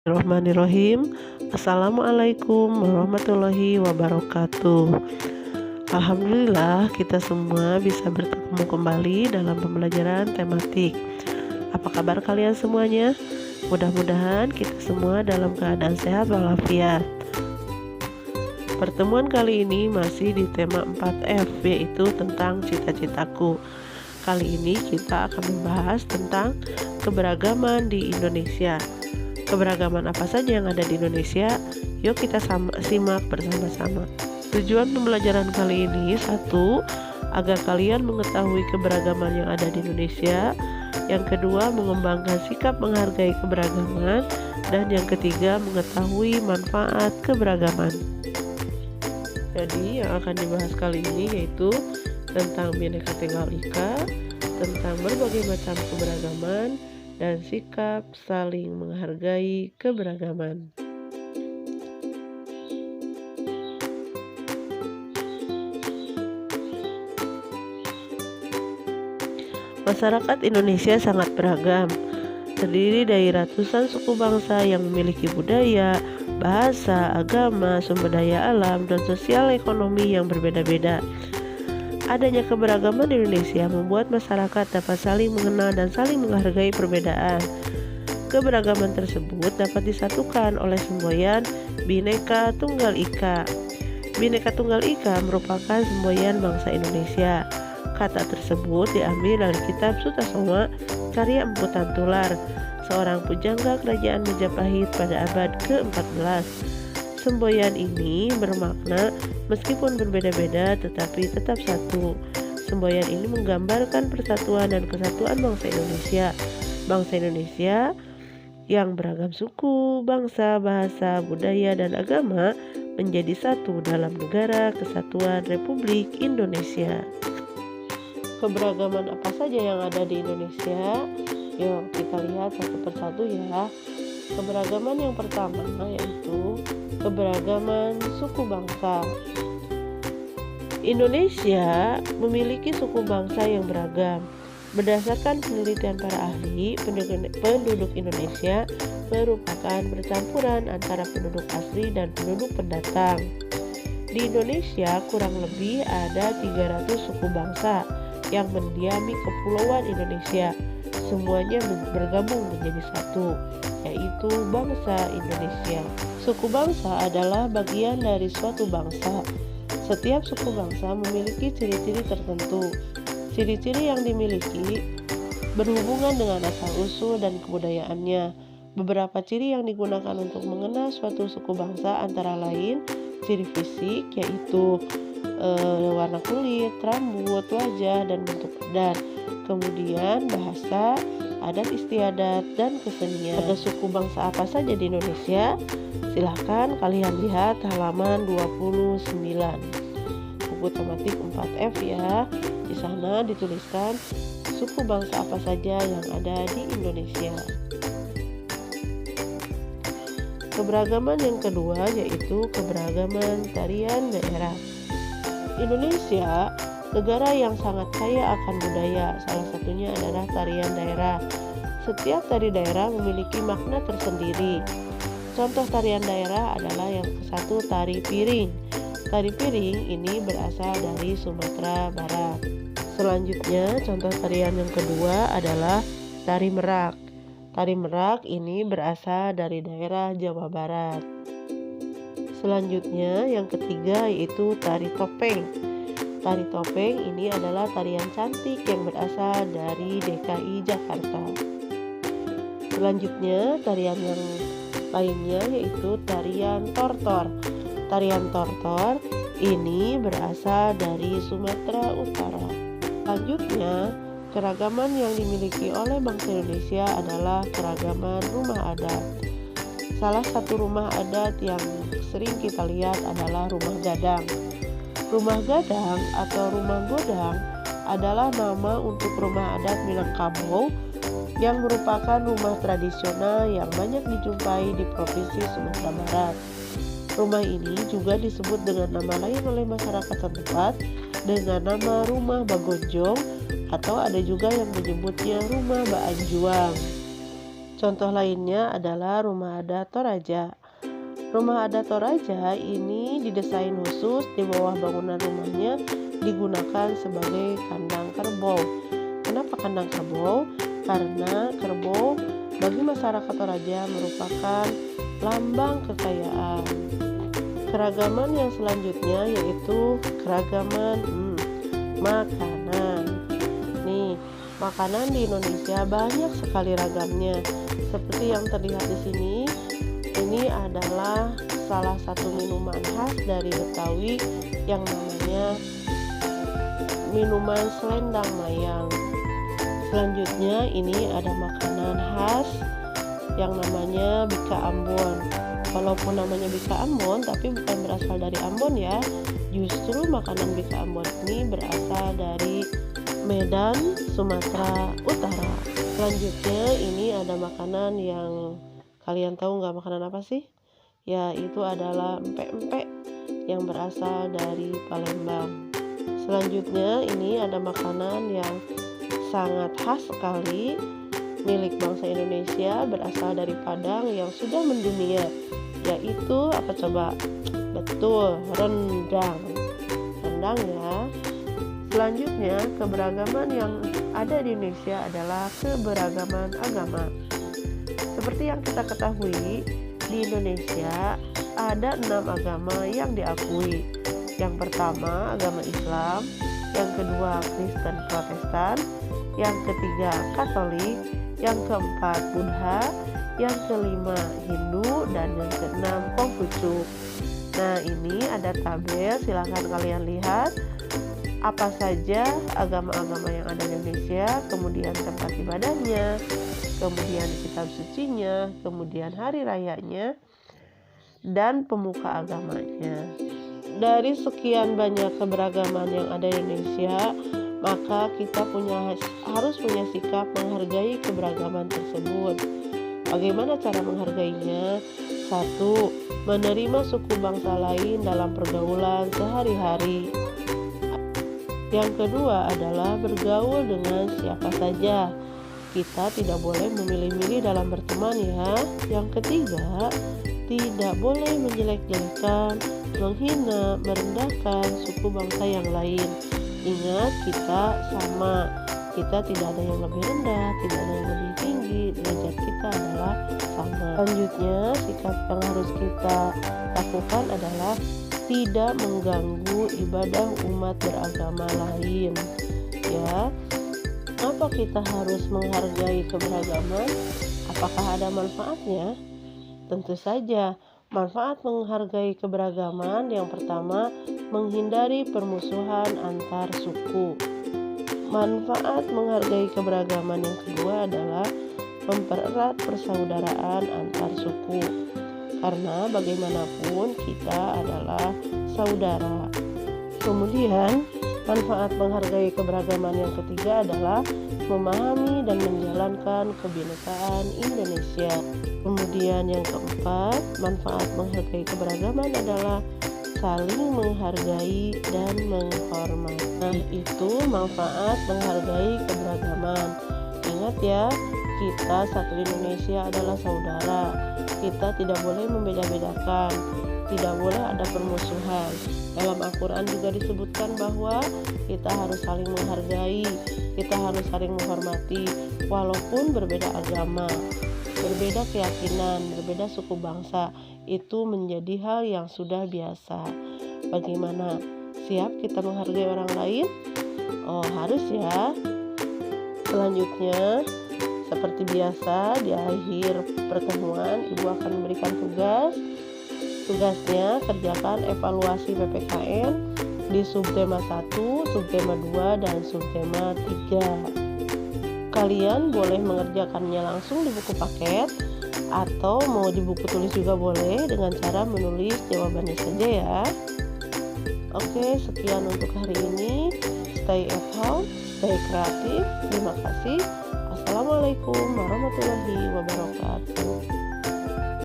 Bismillahirrahmanirrahim. Assalamualaikum warahmatullahi wabarakatuh. Alhamdulillah kita semua bisa bertemu kembali dalam pembelajaran tematik. Apa kabar kalian semuanya? Mudah-mudahan kita semua dalam keadaan sehat walafiat. Pertemuan kali ini masih di tema 4F, yaitu tentang cita-citaku. Kali ini kita akan membahas tentang keberagaman di Indonesia. Keberagaman apa saja yang ada di Indonesia? Yuk kita simak bersama-sama. Tujuan pembelajaran kali ini, satu, agar kalian mengetahui keberagaman yang ada di Indonesia. Yang kedua, mengembangkan sikap menghargai keberagaman. Dan yang ketiga, mengetahui manfaat keberagaman. Jadi yang akan dibahas kali ini yaitu tentang Bhinneka Tunggal Ika, tentang berbagai macam keberagaman, dan sikap saling menghargai keberagaman. Masyarakat Indonesia sangat beragam, terdiri dari ratusan suku bangsa yang memiliki budaya, bahasa, agama, sumber daya alam, dan sosial ekonomi yang berbeda-beda. Adanya keberagaman di Indonesia membuat masyarakat dapat saling mengenal dan saling menghargai perbedaan. Keberagaman tersebut dapat disatukan oleh semboyan Bhinneka Tunggal Ika. Bhinneka Tunggal Ika merupakan semboyan bangsa Indonesia. Kata tersebut diambil dari kitab Sutasoma karya Empu Tantular, seorang pujangga kerajaan Majapahit pada abad ke-14. Semboyan ini bermakna meskipun berbeda-beda tetapi tetap satu. Semboyan ini menggambarkan persatuan dan kesatuan bangsa Indonesia. Bangsa Indonesia yang beragam suku, bangsa, bahasa, budaya, dan agama menjadi satu dalam negara kesatuan Republik Indonesia. Keberagaman apa saja yang ada di Indonesia? Yuk kita lihat satu persatu ya. Keberagaman yang pertama yaitu keberagaman suku bangsa. Indonesia memiliki suku bangsa yang beragam. Berdasarkan penelitian para ahli, penduduk Indonesia merupakan percampuran antara penduduk asli dan penduduk pendatang. Di Indonesia kurang lebih ada 300 suku bangsa yang mendiami kepulauan Indonesia. Semuanya bergabung menjadi satu, yaitu bangsa Indonesia. Suku bangsa adalah bagian dari suatu bangsa. Setiap suku bangsa memiliki ciri-ciri tertentu. Ciri-ciri yang dimiliki berhubungan dengan asal-usul dan kebudayaannya. Beberapa ciri yang digunakan untuk mengenal suatu suku bangsa antara lain ciri fisik, yaitu warna kulit, rambut, wajah, dan bentuk badan. Kemudian bahasa, adat istiadat, dan kesenian. Ada suku bangsa apa saja di Indonesia? Silahkan kalian lihat halaman 29 buku tematik 4F ya. Di sana dituliskan suku bangsa apa saja yang ada di Indonesia. Keberagaman yang kedua yaitu keberagaman tarian daerah. Indonesia negara yang sangat kaya akan budaya, salah satunya adalah tarian daerah. Setiap tari daerah memiliki makna tersendiri. Contoh tarian daerah adalah yang satu, tari piring. Tari piring ini berasal dari Sumatera Barat. Selanjutnya, contoh tarian yang kedua adalah tari merak. Tari merak ini berasal dari daerah Jawa Barat. Selanjutnya, yang ketiga yaitu tari topeng. Tari topeng ini adalah tarian cantik yang berasal dari DKI Jakarta. Selanjutnya, tarian yang lainnya yaitu tarian tortor. Tarian tortor ini berasal dari Sumatera Utara. Selanjutnya, keragaman yang dimiliki oleh bangsa Indonesia adalah keragaman rumah adat. Salah satu rumah adat yang sering kita lihat adalah rumah gadang. Rumah gadang atau rumah godang adalah nama untuk rumah adat Minangkabau yang merupakan rumah tradisional yang banyak dijumpai di Provinsi Sumatera Barat. Rumah ini juga disebut dengan nama lain oleh masyarakat setempat dengan nama rumah Bagonjong, atau ada juga yang menyebutnya rumah Baanjuang. Contoh lainnya adalah rumah adat Toraja. Rumah adat Toraja ini didesain khusus, di bawah bangunan rumahnya digunakan sebagai kandang kerbau. Kenapa kandang kerbau? Karena kerbau bagi masyarakat Toraja merupakan lambang kekayaan. Keragaman yang selanjutnya yaitu keragaman makanan. Nih, makanan di Indonesia banyak sekali ragamnya. Seperti yang terlihat di sini, ini adalah salah satu minuman khas dari Betawi yang namanya minuman selendang mayang. Selanjutnya ini ada makanan khas yang namanya bika Ambon. Walaupun namanya bika Ambon, tapi bukan berasal dari Ambon ya. Justru makanan bika Ambon ini berasal dari Medan, Sumatera Utara. Selanjutnya ini ada makanan yang kalian tahu nggak makanan apa sih? Ya, itu adalah empek-empek yang berasal dari Palembang. Selanjutnya ini ada makanan yang sangat khas sekali milik bangsa Indonesia, berasal dari Padang yang sudah mendunia, yaitu apa coba? Betul, rendang ya. Selanjutnya, keberagaman yang ada di Indonesia adalah keberagaman agama. Seperti yang kita ketahui, di Indonesia ada 6 agama yang diakui. Yang pertama agama Islam, yang kedua Kristen Protestan, yang ketiga Katolik, yang keempat Buddha, yang kelima Hindu, dan yang keenam Konghucu. Nah, ini ada tabel, silahkan kalian lihat apa saja agama-agama yang ada di Indonesia, kemudian tempat ibadahnya, kemudian kitab sucinya, kemudian hari rayanya, dan pemuka agamanya. Dari sekian banyak keberagaman yang ada di Indonesia, maka kita harus punya sikap menghargai keberagaman tersebut. Bagaimana cara menghargainya? 1. Menerima suku bangsa lain dalam pergaulan sehari-hari. Yang kedua adalah bergaul dengan siapa saja. Kita tidak boleh memilih-milih dalam berteman ya. Yang ketiga, tidak boleh menjelek-jelekan, menghina, merendahkan suku bangsa yang lain. Ingat, kita sama. Kita tidak ada yang lebih rendah, tidak ada yang lebih tinggi. Derajat kita adalah sama. Selanjutnya, sikap yang harus kita lakukan adalah tidak mengganggu ibadah umat beragama lain. Ya, apa kita harus menghargai keberagaman? Apakah ada manfaatnya? Tentu saja. Manfaat menghargai keberagaman yang pertama, menghindari permusuhan antar suku. Manfaat menghargai keberagaman yang kedua adalah mempererat persaudaraan antar suku. Karena bagaimanapun kita adalah saudara. Kemudian, manfaat menghargai keberagaman yang ketiga adalah memahami dan menjalankan kebinekaan Indonesia. Kemudian yang keempat, manfaat menghargai keberagaman adalah saling menghargai dan menghormati. Nah, itu manfaat menghargai keberagaman. Ingat ya, kita satu Indonesia adalah saudara. Kita tidak boleh membeda-bedakan, tidak boleh ada permusuhan. Dalam Al-Quran juga disebutkan bahwa kita harus saling menghargai, kita harus saling menghormati, walaupun berbeda agama, berbeda keyakinan, berbeda suku bangsa. Itu menjadi hal yang sudah biasa. Bagaimana? Siap kita menghargai orang lain? Oh, harus ya. Selanjutnya, seperti biasa, di akhir pertemuan Ibu akan memberikan tugas. Tugasnya kerjakan evaluasi PPKN di subtema 1, subtema 2, dan subtema 3. Kalian boleh mengerjakannya langsung di buku paket atau mau di buku tulis juga boleh dengan cara menulis jawabannya saja ya. Oke, sekian untuk hari ini. Stay at home, stay kreatif. Terima kasih. Assalamualaikum warahmatullahi wabarakatuh.